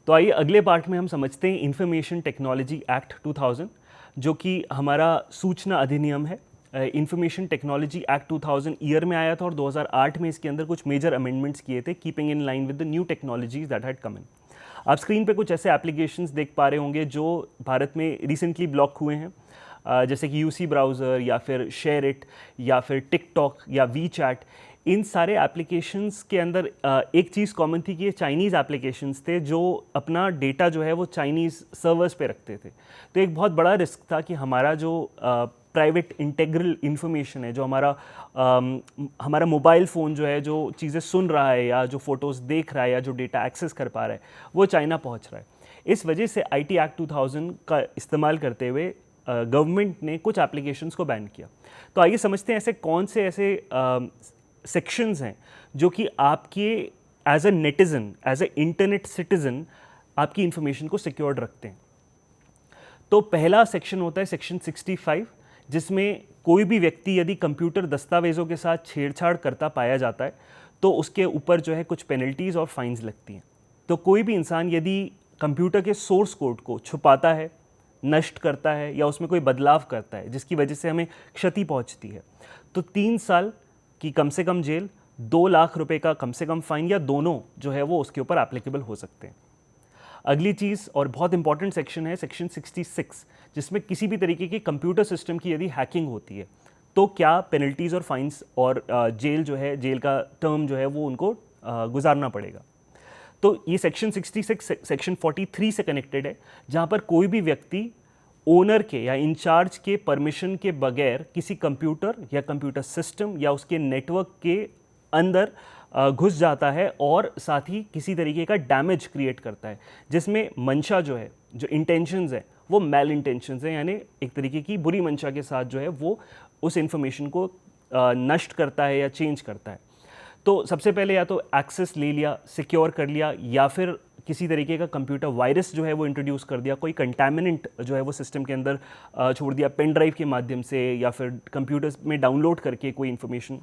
तो आइए अगले पार्ट में हम समझते हैं इंफॉर्मेशन टेक्नोलॉजी एक्ट 2000, जो कि हमारा सूचना अधिनियम है। इंफॉर्मेशन टेक्नोलॉजी एक्ट 2000 ईयर में आया था और 2008 में इसके अंदर कुछ मेजर अमेंडमेंट्स किए थे, keeping in line with the new technologies that had come in. आप स्क्रीन पे कुछ ऐसे एप्लीकेशंस देख पा रहे होंगे जो भारत में रिसेंटली ब्लॉक हुए हैं, जैसे कि यूसी ब्राउज़र या फिर शेयर इट या फिर टिकटॉक या वी चैट। इन सारे एप्लीकेशंस के अंदर एक चीज़ कॉमन थी कि ये चाइनीज़ एप्लीकेशंस थे जो अपना डेटा जो है वो चाइनीज़ सर्वर्स पे रखते थे। तो एक बहुत बड़ा रिस्क था कि हमारा जो प्राइवेट इंटेग्रल इंफॉर्मेशन है, जो हमारा मोबाइल फ़ोन जो है, जो चीज़ें सुन रहा है या जो फ़ोटोज़ देख रहा है या जो डेटा एक्सेस कर पा रहा है, वो चाइना पहुंच रहा है। इस वजह से आईटी एक्ट 2000 का इस्तेमाल करते हुए गवर्नमेंट ने कुछ एप्लीकेशंस को बैन किया। तो आइए समझते हैं ऐसे कौन से ऐसे सेक्शंस हैं जो कि आपके as a netizen, as a internet citizen, आपकी इंफॉर्मेशन को सिक्योर्ड रखते हैं। तो पहला सेक्शन होता है सेक्शन 65, जिसमें कोई भी व्यक्ति यदि कंप्यूटर दस्तावेज़ों के साथ छेड़छाड़ करता पाया जाता है तो उसके ऊपर जो है कुछ पेनल्टीज़ और फाइन्स लगती हैं। तो कोई भी इंसान यदि कंप्यूटर के सोर्स कोड को छुपाता है, नष्ट करता है या उसमें कोई बदलाव करता है जिसकी वजह से हमें क्षति पहुंचती है, तो 3 साल की कम से कम जेल, 2 लाख रुपए का कम से कम फाइन या दोनों जो है वो उसके ऊपर एप्लीकेबल हो सकते हैं। अगली चीज़ और बहुत इंपॉर्टेंट सेक्शन है सेक्शन 66, जिसमें किसी भी तरीके की कंप्यूटर सिस्टम की यदि हैकिंग होती है तो क्या पेनल्टीज़ और फाइन्स और जेल जो है, जेल का टर्म जो है वो उनको गुजारना पड़ेगा। तो ये सेक्शन 66 सेक्शन 43 से कनेक्टेड है, जहाँ पर कोई भी व्यक्ति ओनर के या इंचार्ज के परमिशन के बगैर किसी कंप्यूटर या कंप्यूटर सिस्टम या उसके नेटवर्क के अंदर घुस जाता है और साथ ही किसी तरीके का डैमेज क्रिएट करता है, जिसमें मंशा जो है, जो इंटेंशंस है, वो मैल इंटेंशंस है, यानी एक तरीके की बुरी मंशा के साथ जो है वो उस इंफॉर्मेशन को नष्ट करता है या चेंज करता है। तो सबसे पहले या तो एक्सेस ले लिया, सिक्योर कर लिया, या फिर किसी तरीके का कंप्यूटर वायरस जो है वो इंट्रोड्यूस कर दिया, कोई कंटैमिनेंट जो है वो सिस्टम के अंदर छोड़ दिया पेन ड्राइव के माध्यम से, या फिर कंप्यूटर्स में डाउनलोड करके कोई इन्फॉर्मेशन,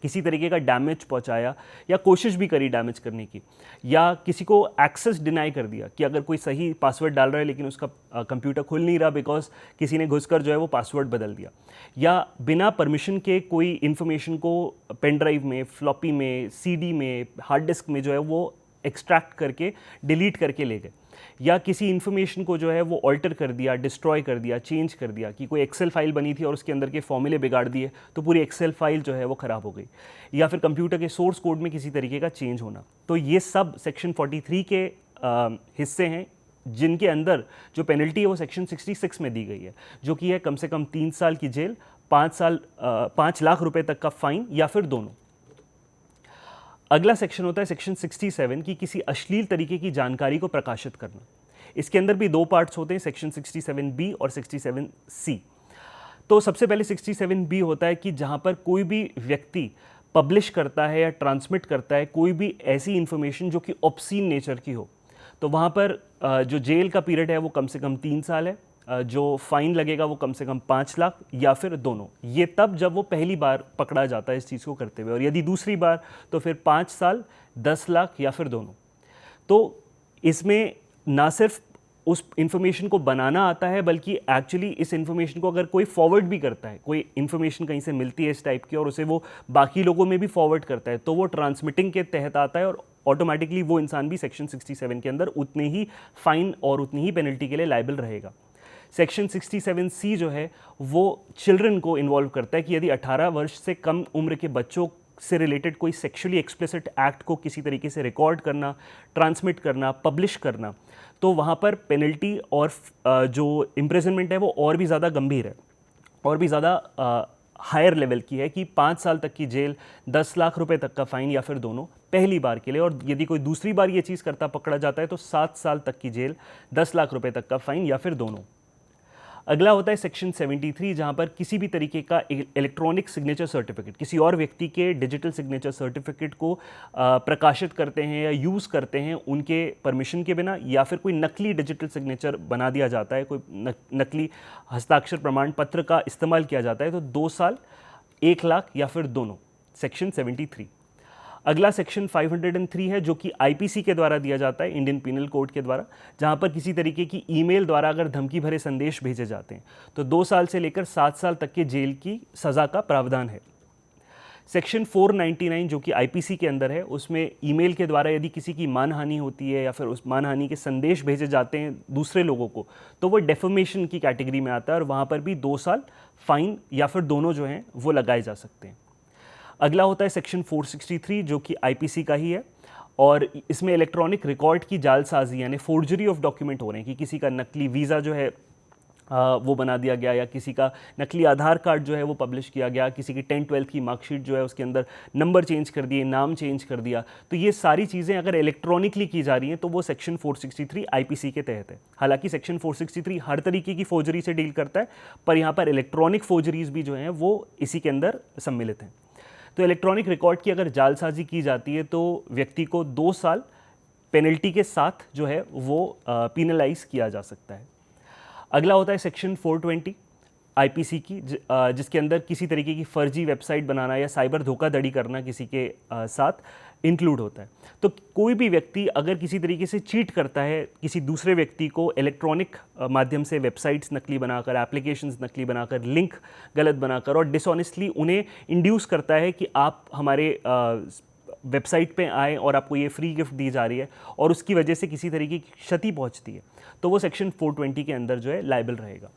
किसी तरीके का डैमेज पहुंचाया या कोशिश भी करी डैमेज करने की, या किसी को एक्सेस डिनाई कर दिया कि अगर कोई सही पासवर्ड डाल रहा है लेकिन उसका कंप्यूटर खुल नहीं रहा बिकॉज किसी ने घुसकर जो है वो पासवर्ड बदल दिया, या बिना परमिशन के कोई इन्फॉर्मेशन को पेन ड्राइव में, फ्लॉपी में, सीडी में, हार्ड डिस्क में जो है वो एक्सट्रैक्ट करके डिलीट करके ले गए, या किसी इन्फॉर्मेशन को जो है वो ऑल्टर कर दिया, डिस्ट्रॉय कर दिया, चेंज कर दिया, कि कोई एक्सेल फाइल बनी थी और उसके अंदर के फॉर्मूले बिगाड़ दिए तो पूरी एक्सेल फाइल जो है वो ख़राब हो गई, या फिर कंप्यूटर के सोर्स कोड में किसी तरीके का चेंज होना। तो ये सब सेक्शन 43 के हिस्से हैं, जिनके अंदर जो पेनल्टी है वो सेक्शन 66 में दी गई है, जो कि है कम से कम 3 साल की जेल, 5 लाख रुपए तक का फाइन या फिर दोनों। अगला सेक्शन होता है सेक्शन 67 की किसी अश्लील तरीके की जानकारी को प्रकाशित करना। इसके अंदर भी 2 पार्ट्स होते हैं, सेक्शन 67B और 67C। तो सबसे पहले 67B होता है कि जहां पर कोई भी व्यक्ति पब्लिश करता है या ट्रांसमिट करता है कोई भी ऐसी इंफॉर्मेशन जो कि ऑब्सीन नेचर की हो, तो वहां पर जो जेल का पीरियड है वो कम से कम 3 साल है, जो फाइन लगेगा वो कम से कम 5 लाख या फिर दोनों। ये तब जब वो पहली बार पकड़ा जाता है इस चीज़ को करते हुए, और यदि दूसरी बार तो फिर 5 साल, 10 लाख या फिर दोनों। तो इसमें ना सिर्फ उस इंफॉर्मेशन को बनाना आता है, बल्कि एक्चुअली इस इंफॉर्मेशन को अगर कोई फॉरवर्ड भी करता है, कोई इंफॉर्मेशन कहीं से मिलती है इस टाइप की और उसे वो बाकी लोगों में भी फॉरवर्ड करता है, तो वो ट्रांसमिटिंग के तहत आता है और ऑटोमेटिकली वो इंसान भी सेक्शन 67 के अंदर उतने ही फाइन और उतनी ही पेनल्टी के लिए लायबल रहेगा। सेक्शन 67C जो है वो चिल्ड्रन को इन्वॉल्व करता है कि यदि 18 वर्ष से कम उम्र के बच्चों से रिलेटेड कोई सेक्सुअली एक्सप्लिसिट एक्ट को किसी तरीके से रिकॉर्ड करना, ट्रांसमिट करना, पब्लिश करना, तो वहाँ पर पेनल्टी और जो इम्प्रिजनमेंट है वो और भी ज़्यादा गंभीर है, और भी ज़्यादा हायर लेवल की है कि 5 साल तक की जेल, 10 लाख रुपए तक का फाइन या फिर दोनों पहली बार के लिए, और यदि कोई दूसरी बार ये चीज़ करता पकड़ा जाता है तो 7 साल तक की जेल, 10 लाख रुपए तक का फाइन या फिर दोनों। अगला होता है सेक्शन 73, जहां पर किसी भी तरीके का इलेक्ट्रॉनिक सिग्नेचर सर्टिफिकेट, किसी और व्यक्ति के डिजिटल सिग्नेचर सर्टिफिकेट को प्रकाशित करते हैं या यूज़ करते हैं उनके परमिशन के बिना, या फिर कोई नकली डिजिटल सिग्नेचर बना दिया जाता है, कोई नकली हस्ताक्षर प्रमाण पत्र का इस्तेमाल किया जाता है, तो 2 साल, 1 लाख या फिर दोनों, सेक्शन 73। अगला सेक्शन 503 है जो कि आईपीसी के द्वारा दिया जाता है, इंडियन पिनल कोड के द्वारा, जहां पर किसी तरीके की ईमेल द्वारा अगर धमकी भरे संदेश भेजे जाते हैं तो 2 साल से लेकर 7 साल तक के जेल की सज़ा का प्रावधान है। सेक्शन 499 जो कि आईपीसी के अंदर है, उसमें ईमेल के द्वारा यदि किसी की मानहानि होती है या फिर उस मानहानि के संदेश भेजे जाते हैं दूसरे लोगों को, तो वो डेफेमेशन की कैटेगरी में आता है और वहाँ पर भी 2 साल फाइन या फिर दोनों जो हैं वो लगाए जा सकते हैं। अगला होता है सेक्शन 463 जो कि आईपीसी का ही है और इसमें इलेक्ट्रॉनिक रिकॉर्ड की जालसाजी यानी फोर्जरी ऑफ डॉक्यूमेंट हो रहे हैं कि किसी का नकली वीज़ा जो है वो बना दिया गया या किसी का नकली आधार कार्ड जो है वो पब्लिश किया गया, किसी की 10-12 की मार्कशीट जो है उसके अंदर नंबर चेंज कर दिए, नाम चेंज कर दिया। तो ये सारी चीज़ें अगर इलेक्ट्रॉनिकली की जा रही हैं तो वो सेक्शन 463 आईपीसी के तहत है। हालांकि सेक्शन 463 हर तरीके की फोर्जरी से डील करता है, पर यहाँ पर इलेक्ट्रॉनिक फोर्जरीज भी जो हैं वो इसी के अंदर सम्मिलित हैं। तो इलेक्ट्रॉनिक रिकॉर्ड की अगर जालसाजी की जाती है तो व्यक्ति को 2 साल पेनल्टी के साथ जो है वो पीनलाइज किया जा सकता है। अगला होता है सेक्शन 420 आईपीसी की, जिसके अंदर किसी तरीके की फर्जी वेबसाइट बनाना या साइबर धोखाधड़ी करना किसी के साथ इंक्लूड होता है। तो कोई भी व्यक्ति अगर किसी तरीके से चीट करता है किसी दूसरे व्यक्ति को इलेक्ट्रॉनिक माध्यम से वेबसाइट्स नकली बनाकर, एप्लीकेशंस नकली बनाकर, लिंक गलत बनाकर और डिसऑनेस्टली उन्हें इंड्यूस करता है कि आप हमारे वेबसाइट पे आए और आपको ये फ्री गिफ्ट दी जा रही है और उसकी वजह से किसी तरीके की क्षति पहुंचती है, तो वो सेक्शन 420 के अंदर जो है लायबल रहेगा।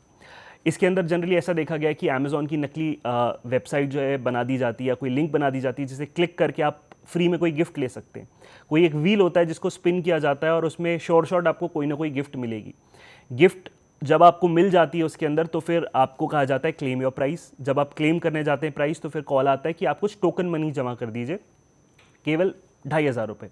इसके अंदर जनरली ऐसा देखा गया है कि अमेज़ॉन की नकली वेबसाइट जो है बना दी जाती है या कोई लिंक बना दी जाती है जिसे क्लिक करके आप फ्री में कोई गिफ्ट ले सकते हैं। कोई एक व्हील होता है जिसको स्पिन किया जाता है और उसमें श्योर शॉट आपको कोई ना कोई गिफ्ट मिलेगी। गिफ्ट जब आपको मिल जाती है उसके अंदर तो फिर आपको कहा जाता है क्लेम योर प्राइस। जब आप क्लेम करने जाते हैं प्राइस तो फिर कॉल आता है कि आप कुछ टोकन मनी जमा कर दीजिए, केवल 2,500 रुपये।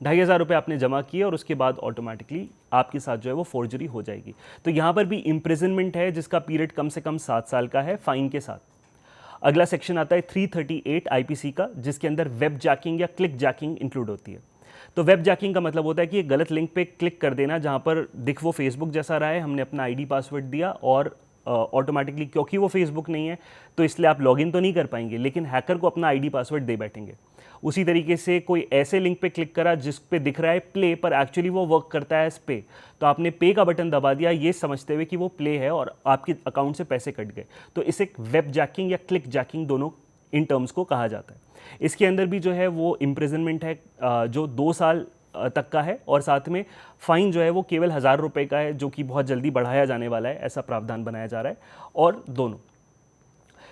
2,500 रुपये आपने जमा किए और उसके बाद ऑटोमेटिकली आपके साथ जो है वो फोर्जरी हो जाएगी। तो यहाँ पर भी इम्प्रिजनमेंट है जिसका पीरियड कम से कम 7 साल का है फाइन के साथ। अगला सेक्शन आता है 338 आईपीसी का, जिसके अंदर वेब जैकिंग या क्लिक जैकिंग इंक्लूड होती है। तो वेब जैकिंग का मतलब होता है कि एक गलत लिंक पे क्लिक कर देना जहाँ पर दिख वो फेसबुक जैसा रहा है, हमने अपना आईडी पासवर्ड दिया और ऑटोमेटिकली क्योंकि वो फेसबुक नहीं है तो इसलिए आप लॉगिन तो नहीं कर पाएंगे, लेकिन हैकर को अपना आईडी पासवर्ड दे बैठेंगे। उसी तरीके से कोई ऐसे लिंक पे क्लिक करा जिस पे दिख रहा है प्ले, पर एक्चुअली वो वर्क करता है एज पे, तो आपने पे का बटन दबा दिया ये समझते हुए कि वो प्ले है और आपके अकाउंट से पैसे कट गए। तो इसे वेब जैकिंग या क्लिक जैकिंग दोनों इन टर्म्स को कहा जाता है। इसके अंदर भी जो है वो इम्प्रिजनमेंट है जो 2 साल तक का है और साथ में फाइन जो है वो केवल 1,000 रुपये का है, जो कि बहुत जल्दी बढ़ाया जाने वाला है, ऐसा प्रावधान बनाया जा रहा है। और दोनों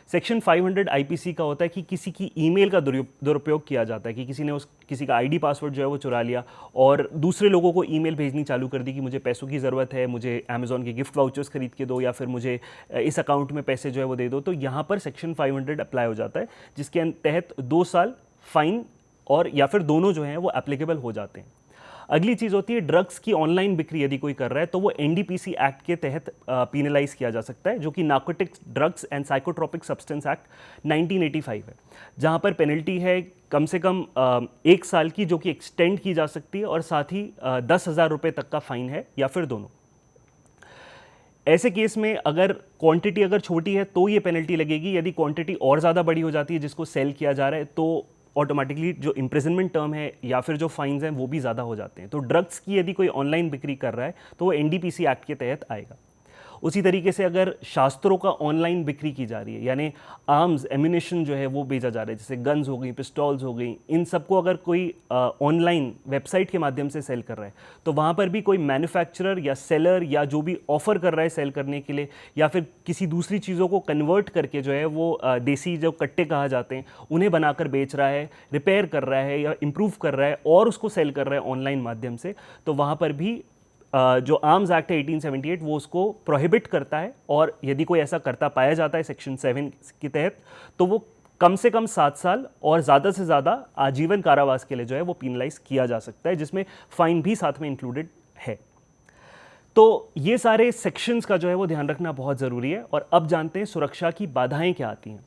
सेक्शन 500 आईपीसी का होता है कि किसी की ईमेल का दुरुपयोग किया जाता है कि किसी ने किसी का आईडी पासवर्ड जो है वो चुरा लिया और दूसरे लोगों को ईमेल भेजनी चालू कर दी कि मुझे पैसों की ज़रूरत है, मुझे अमेज़ॉन के गिफ्ट वाउचर्स खरीद के दो या फिर मुझे इस अकाउंट में पैसे जो है वो दे दो। तो यहाँ पर सेक्शन 500 अप्लाई हो जाता है, जिसके तहत 2 साल फाइन और या फिर दोनों जो हैं वो एप्लीकेबल हो जाते हैं। अगली चीज़ होती है ड्रग्स की ऑनलाइन बिक्री यदि कोई कर रहा है तो वो एनडीपीसी एक्ट के तहत पीनलाइज किया जा सकता है, जो कि narcotics drugs and psychotropic substance act 1985 है, जहां पर पेनल्टी है कम से कम 1 साल की, जो कि एक्सटेंड की जा सकती है और साथ ही 10,000 रुपये तक का फाइन है या फिर दोनों। ऐसे केस में अगर क्वांटिटी अगर छोटी है तो ये पेनल्टी लगेगी, यदि क्वांटिटी और ज़्यादा बड़ी हो जाती है जिसको सेल किया जा रहा है तो ऑटोमेटिकली जो इम्प्रिजनमेंट टर्म है या फिर जो फाइन्स हैं वो भी ज़्यादा हो जाते हैं। तो ड्रग्स की यदि कोई ऑनलाइन बिक्री कर रहा है तो वो एनडीपीसी एक्ट के तहत आएगा। उसी तरीके से अगर शास्त्रों का ऑनलाइन बिक्री की जा रही है, यानी आर्म्स एम्यूनेशन जो है वो भेजा जा रहा है, जैसे गन्स हो गई, पिस्टॉल्स हो गई, इन सबको अगर कोई ऑनलाइन वेबसाइट के माध्यम से सेल कर रहा है तो वहाँ पर भी कोई मैन्युफैक्चरर या सेलर या जो भी ऑफर कर रहा है सेल करने के लिए या फिर किसी दूसरी चीज़ों को कन्वर्ट करके जो है वो देसी जो कट्टे कहा जाते हैं उन्हें बनाकर बेच रहा है, रिपेयर कर रहा है या इम्प्रूव कर रहा है और उसको सेल कर रहा है ऑनलाइन माध्यम से, तो वहाँ पर भी जो आर्म्स एक्ट है 1878 वो उसको प्रोहिबिट करता है। और यदि कोई ऐसा करता पाया जाता है सेक्शन 7 के तहत तो वो कम से कम 7 साल और ज़्यादा से ज़्यादा आजीवन कारावास के लिए जो है वो पीनलाइज किया जा सकता है, जिसमें फाइन भी साथ में इंक्लूडेड है। तो ये सारे सेक्शंस का जो है वो ध्यान रखना बहुत ज़रूरी है। और अब जानते हैं सुरक्षा की बाधाएं क्या आती हैं।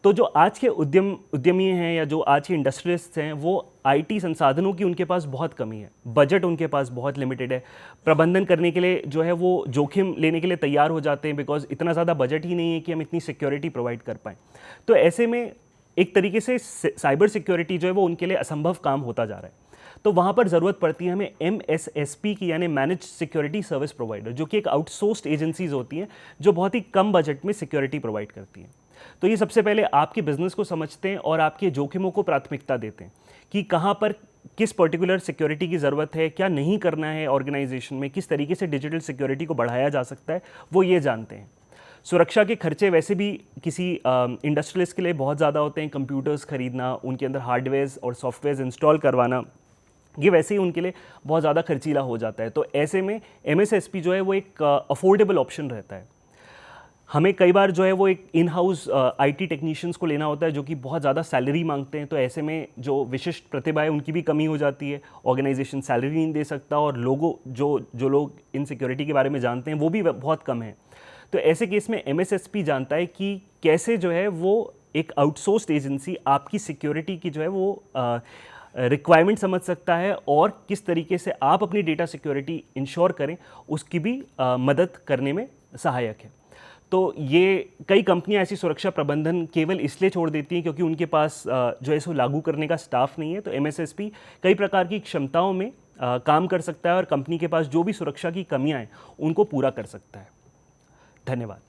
तो जो आज के उद्यमी हैं या जो आज के इंडस्ट्रियलिस्ट हैं वो आईटी संसाधनों की उनके पास बहुत कमी है, बजट उनके पास बहुत लिमिटेड है, प्रबंधन करने के लिए जो है वो जोखिम लेने के लिए तैयार हो जाते हैं बिकॉज इतना ज़्यादा बजट ही नहीं है कि हम इतनी सिक्योरिटी प्रोवाइड कर पाएँ। तो ऐसे में एक तरीके से साइबर सिक्योरिटी जो है वो उनके लिए असंभव काम होता जा रहा है। तो वहाँ पर ज़रूरत पड़ती है हमें MSSP की, यानी मैनेज सिक्योरिटी सर्विस प्रोवाइडर, जो कि एक आउटसोर्स्ड एजेंसीज होती हैं जो बहुत ही कम बजट में सिक्योरिटी प्रोवाइड करती हैं। तो ये सबसे पहले आपके बिजनेस को समझते हैं और आपके जोखिमों को प्राथमिकता देते हैं कि कहाँ पर किस पर्टिकुलर सिक्योरिटी की ज़रूरत है, क्या नहीं करना है ऑर्गेनाइजेशन में, किस तरीके से डिजिटल सिक्योरिटी को बढ़ाया जा सकता है, वो ये जानते हैं। सुरक्षा के खर्चे वैसे भी किसी इंडस्ट्रियलिस्ट के लिए बहुत ज़्यादा होते हैं। कंप्यूटर्स खरीदना, उनके अंदर हार्डवेयर और सॉफ्टवेयर इंस्टॉल करवाना, ये वैसे ही उनके लिए बहुत ज़्यादा खर्चीला हो जाता है। तो ऐसे में MSSP जो है वो एक अफोर्डेबल ऑप्शन रहता है। हमें कई बार जो है वो एक इन हाउस IT टेक्नीशियंस को लेना होता है जो कि बहुत ज़्यादा सैलरी मांगते हैं। तो ऐसे में जो विशिष्ट प्रतिभा है उनकी भी कमी हो जाती है, ऑर्गेनाइजेशन सैलरी नहीं दे सकता, और लोगों जो लोग इन सिक्योरिटी के बारे में जानते हैं वो भी बहुत कम है। तो ऐसे केस में MSSP जानता है कि कैसे जो है वो एक आउटसोर्स्ड एजेंसी आपकी सिक्योरिटी की जो है वो रिक्वायरमेंट समझ सकता है, और किस तरीके से आप अपनी डेटा सिक्योरिटी इंश्योर करें उसकी भी मदद करने में सहायक है। तो ये कई कंपनियां ऐसी सुरक्षा प्रबंधन केवल इसलिए छोड़ देती हैं क्योंकि उनके पास जो है इसको लागू करने का स्टाफ नहीं है। तो MSSP कई प्रकार की क्षमताओं में काम कर सकता है और कंपनी के पास जो भी सुरक्षा की कमियां हैं उनको पूरा कर सकता है। धन्यवाद।